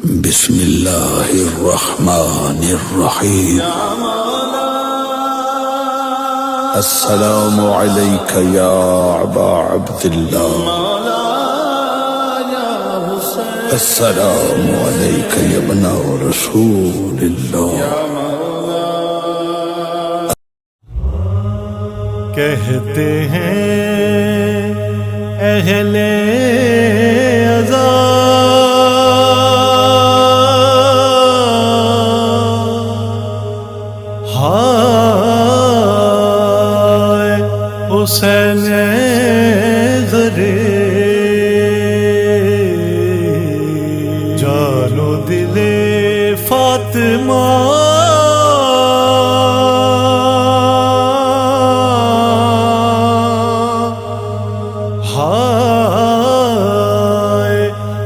بسم اللہ الرحمن الرحیم السلام علیک یا ابا عبداللہ السلام علیک یا ابن رسول اللہ۔ کہتے ہیں اہل عزا ہائے حسین غرے جانو دل فاطمہ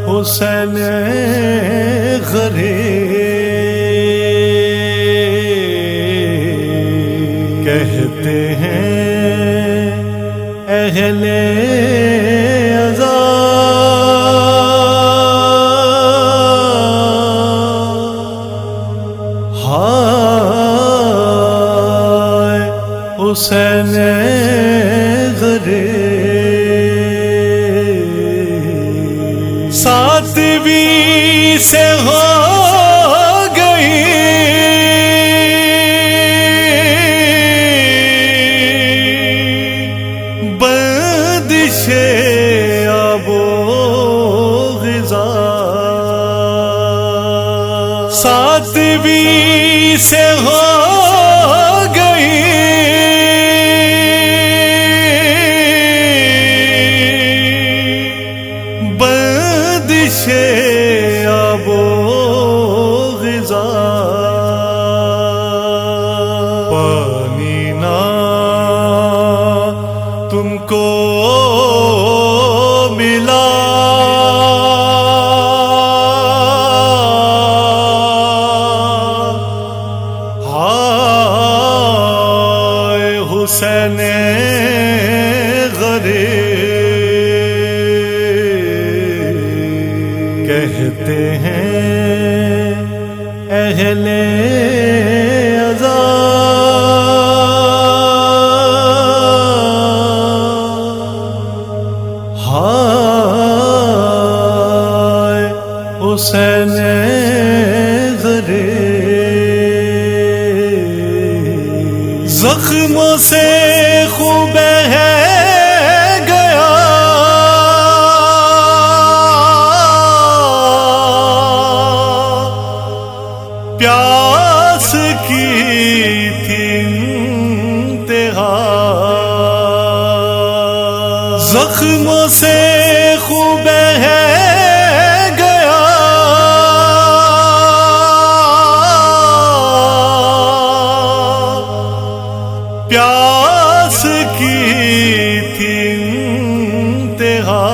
حسین غرے کہتے ہیں اہل عزا ہائے حسین غرے ساتویں سے ہو گئی بندش آب و غذا، ساتویں سے ہو گئی آب و غذا، پانی نہ تم کو ملا ہائے حسین غرے کہتے ہیں اہل عزا ہائے حسین غرے زخموں سے خوب ہے پیاس کی تھی انتہا، زخموں سے خوب ہے گیا پیاس کی تھی انتہا،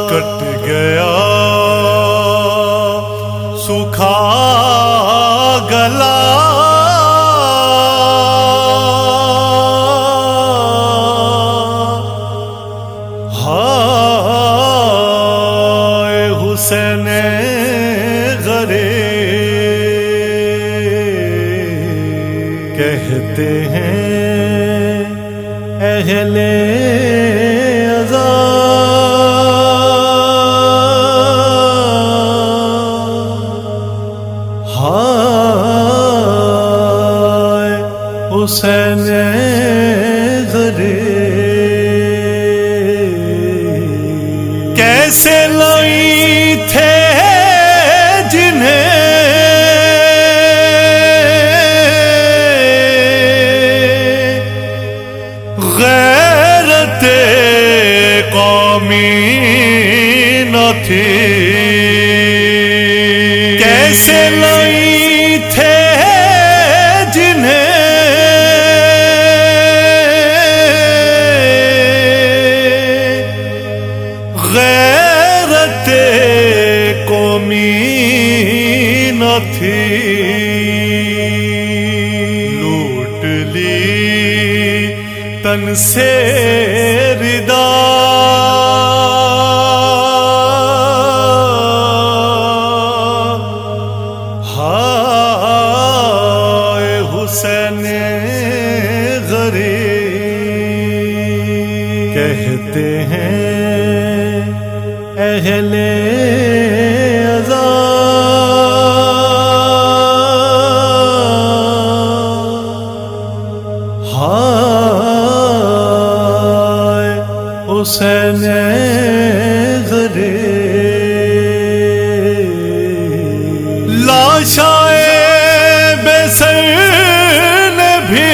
کٹ گیا سکھا گلا ہائے حسین غرے کہتے ہیں اہل عزا ہائے حسین غرے کیسے لائی تھے جنہیں غیرت قومی نہ تھی، کیسے لائی تھے جنہیں غیرت قومی نہ تھی، لوٹ لی تن سے ردا اہل عزا ہائے حسین غرے لاشائے بے سر نے بھی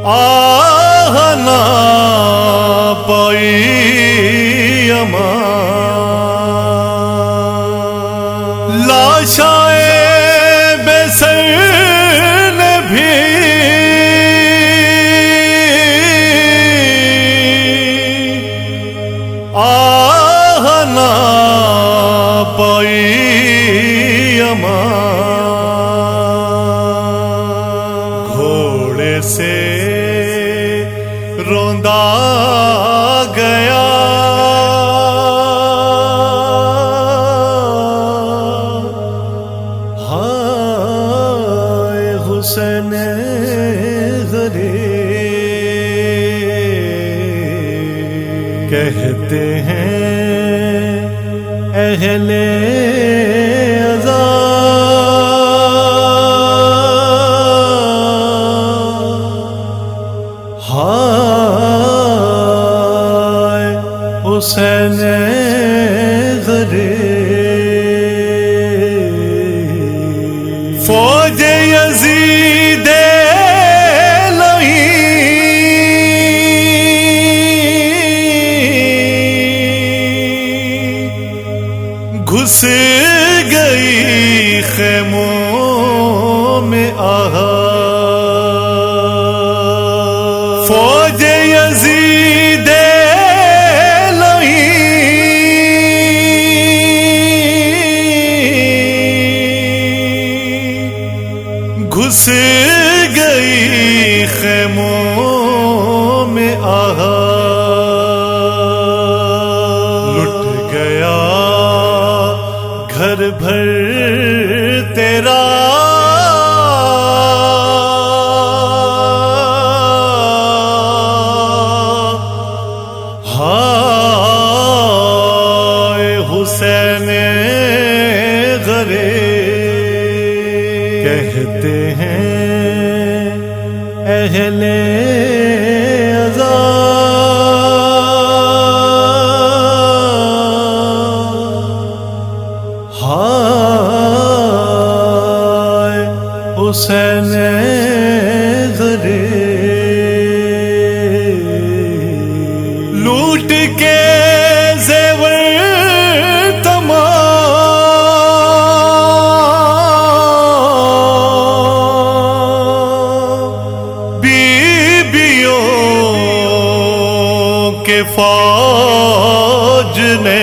آہ نہ پائی امان لاشائے بے سر نے بھی آہ نہ پائی امان گھوڑے سے روندا گیا ہائے حسین غرے کہتے ہیں اہل عزا ہائے حسین غرے فوج یزید گھس گئی خیموں میں آہا فوج یزید گھس گئی خیموں میں آہا لٹ گیا گھر بھر تیرا ہائے حسین غرے کہتے ہیں اہل عزا ہائے حسین غرے لوٹ کے زیور تمام بیبیوں کے فوج نے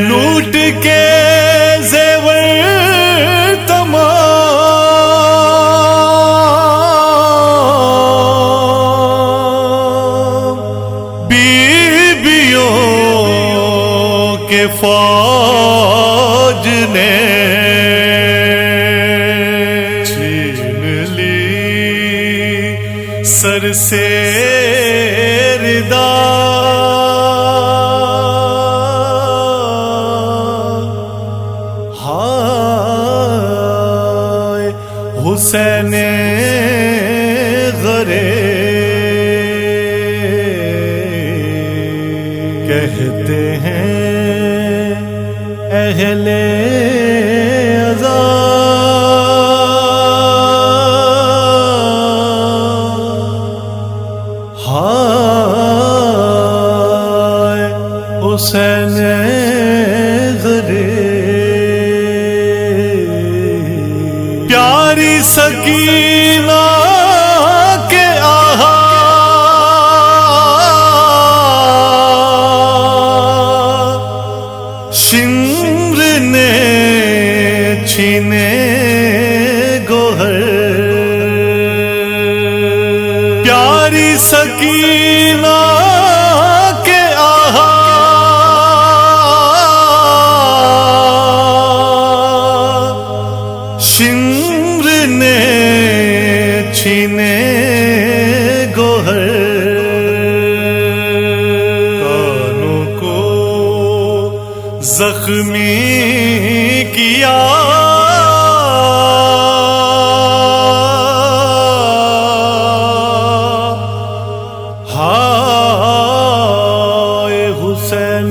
لوٹ کے زیور تمام بیبیوں کے فوج نے چھین لی سر سے ردا ہائے حسین غرے کہتے ہیں اہل عزا ہائے حسین غرے پیاری سکینہ کے آہا شمر نے چھینے گوہر پیاری سکینہ کے آہا شمر نے چھینے چھینے گوہر کانوں کو زخمی کیا ہائے حسین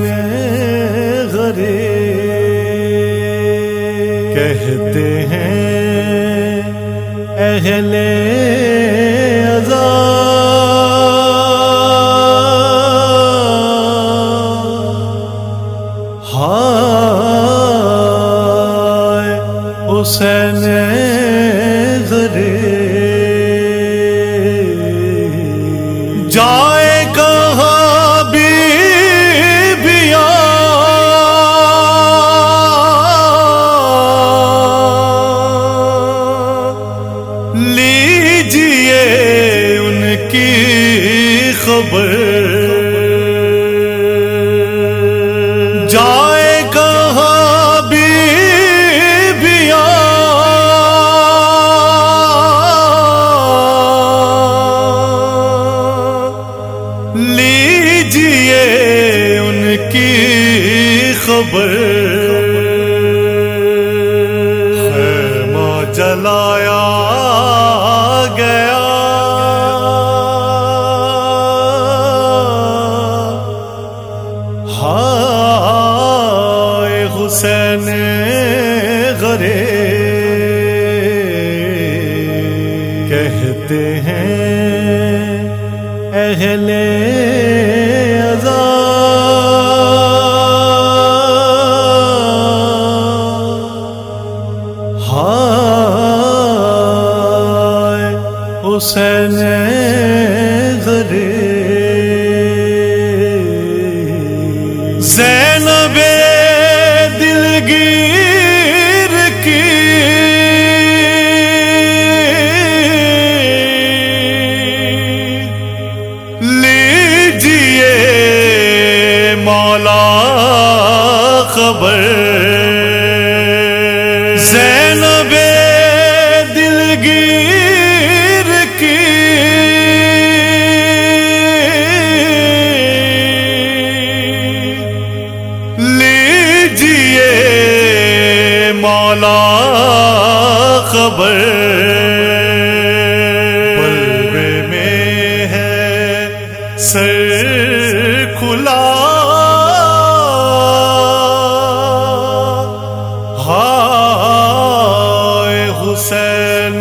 غرے کہتے ہیں اہل عزا ہائے حسین غرے جائے کہاں بیبیاں لیجئے ان کی خبر جائے کہاں بیبیاں لیجئے ان کی خبر خیمہ جلایا گیا ہائے حسین غرے کہتے ہیں اہل عزا ہائے حسین غرے زینب دلگیر کی لیجئے مولا خبر زینب دلگیر کی لیجئے مولا خبر بلوے میں ہے سر کھلا ہائے حسین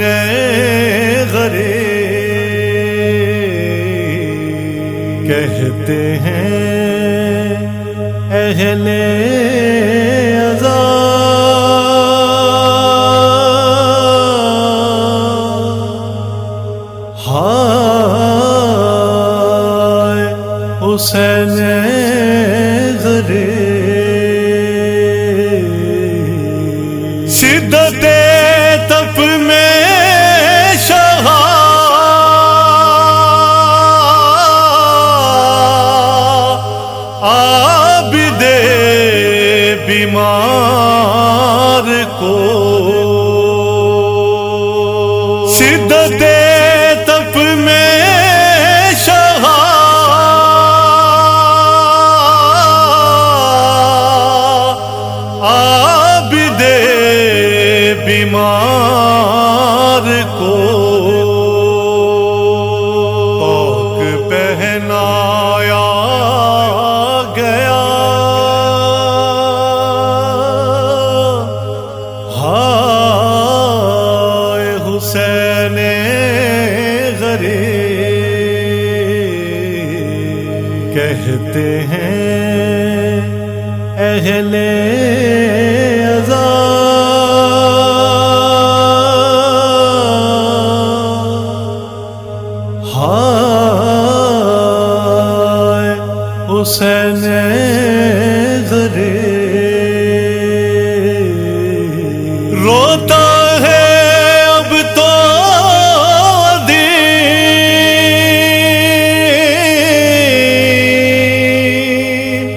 غرے کہتے ہیں اہل عزا ہائے حسین غرے شدت تپ میں شہا عابد بیمار کو شدت تپ میں شہا عابد بیمار کو پاک پہنایا گیا ہائے حسین غرے کہتے ہیں اہل عزا ہائے حسین غرے روتا ہے اب تو دین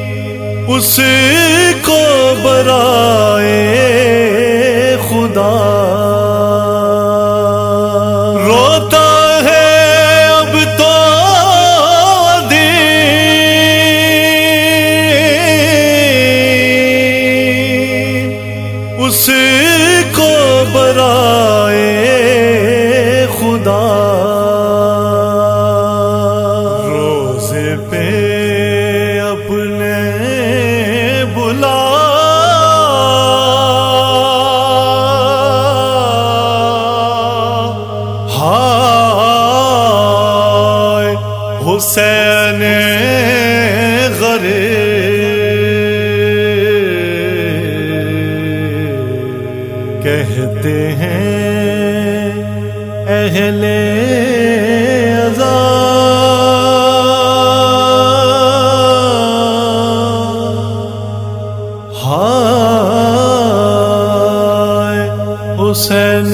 اس کو برائے خدا روتا حسین غرے کہتے ہیں اہل عزا ہائے حسین